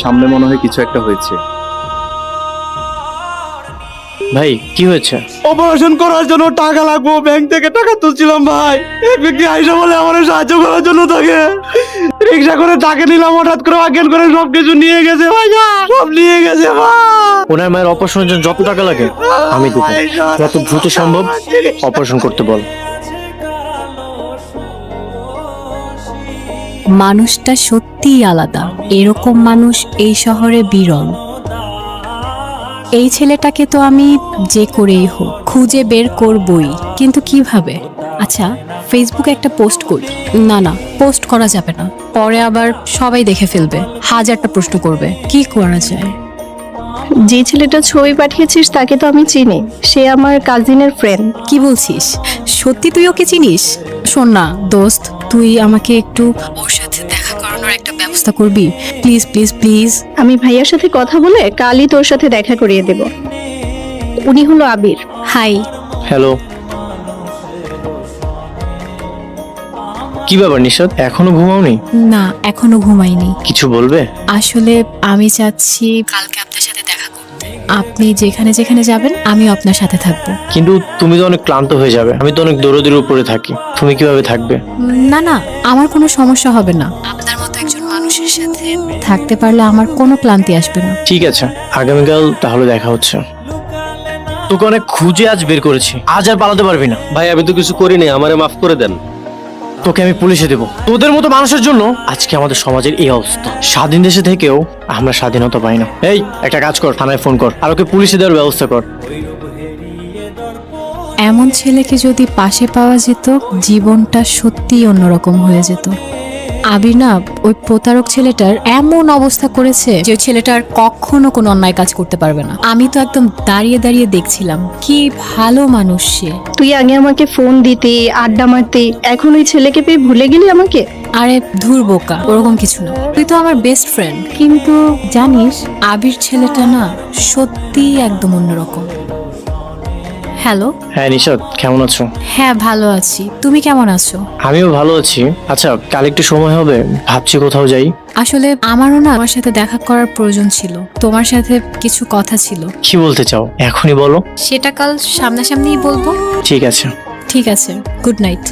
সামনে মনে হয় কিছু একটা হয়েছে। ভাই কি হয়েছে? অপারেশন করার জন্য টাকা লাগবো, ব্যাংক থেকে টাকা তুলছিলাম ভাই। এক ব্যক্তি আইসা বলে আমার সাহায্য করার জন্য তাকে রিক্সা করে টাকা নিলাম, হঠাৎ করে অজ্ঞান করে সবকিছু নিয়ে গেছে ভাই, সব নিয়ে গেছে ভাই। ওনার মায়ের অপারেশনের জন্য যত টাকা লাগে আমি দেবো, যত দ্রুত সম্ভব অপারেশন করতে বল। মানুষটা সত্যিই আলাদা, এরকম মানুষ এই শহরে বিরল। এই ছেলেটাকে তো আমি যে করেই হোক খুঁজে বের করবই, কিন্তু কিভাবে? আচ্ছা, ফেসবুকে একটা পোস্ট করি। না না, পোস্ট করা যাবে না, পরে আবার সবাই দেখে ফেলবে, হাজারটা প্রশ্ন করবে। কি করা যায়? যে ছেলেটা ছবি পাঠিয়েছিস তাকে তো আমি চিনি, সে আমার কাজিনের ফ্রেন্ড। কি বলছিস? সত্যি তুই ওকে চিনিস? শোন না দোস্ত, তুই আমাকে একটু ওর সাথে দেখা করানোর একটা ব্যবস্থা করবি, প্লিজ প্লিজ প্লিজ। আমি ভাইয়ার সাথে কথা বলে কালই তোর সাথে দেখা করিয়ে দেব। উনি হলো আবির। হাই। হ্যালো। কি ব্যাপার নিশাদ, এখনো ঘুমাওনি? না, এখনো ঘুমাইনি। কিছু বলবে? আসলে আমি চাচ্ছি কালকে আপনার সাথে দেখা করতে। আপনি যেখানে যেখানে যাবেন আমিও আপনার সাথে থাকবো। কিন্তু তুমি তো অনেক ক্লান্ত হয়ে যাবে, আমি তো অনেক দৌড়ের উপরে থাকি, তুমি কিভাবে থাকবে? না না, আমার কোনো সমস্যা হবে না। আপনার মতো একজন মানুষের সাথে থাকতে পারলে আমার কোনো ক্লান্তি আসবে না। ঠিক আছে, আগামীকাল তাহলে দেখা হচ্ছে। তোকে অনেক খুঁজে আজ বের করেছি, আজ আর পালাতে পারবি না। ভাই আমি তো কিছু করিনি, আমারে মাফ করে দেন। তোকে আমি পুলিশে দেবো। তোদের মতো মানুষের জন্য আজকে আমাদের সমাজের এই অবস্থা। স্বাধীন দেশে থেকেও আমরা স্বাধীনতা পাই না। এই একটা কাজ কর, থানায় ফোন কর আর ওকে পুলিশে দেওয়ার ব্যবস্থা কর। এমন ছেলেকে যদি পাশে পাওয়া যেত, জীবনটা সত্যিই অন্যরকম হয়ে যেত। আবির না, ওই প্রতারক ছেলেটার এমন অবস্থা করেছে যে ওই ছেলেটার কখনো কোনো অন্যায় কাজ করতে পারবে না। আমি তো একদম দাঁড়িয়ে দাঁড়িয়ে দেখছিলাম, কি ভালো মানুষ সে। তুই আগে আমাকে ফোন দিতি, আড্ডা মারতি, এখন ওই ছেলেকে পেয়ে ভুলে গেলি আমাকে? আরে ধুর বোকা, ওরকম কিছু না, তুই তো আমার বেস্ট ফ্রেন্ড। কিন্তু জানিস, আবির ছেলেটা না সত্যিই একদম অন্যরকম। হ্যালো। হ্যাঁ নিশাদ, কেমন আছো? হ্যাঁ ভালো আছি, তুমি কেমন আছো? আমিও ভালো আছি। আচ্ছা, কাল একটু সময় হবে? ভাবছি কোথাও যাই। আসলে আমারও না তোমার সাথে দেখা করার প্রয়োজন ছিল, তোমার সাথে কিছু কথা ছিল। কি বলতে চাও এখনই বলো। সেটা কাল সামনাসামনিই বলবো। ঠিক আছে। ঠিক আছে, গুড নাইট।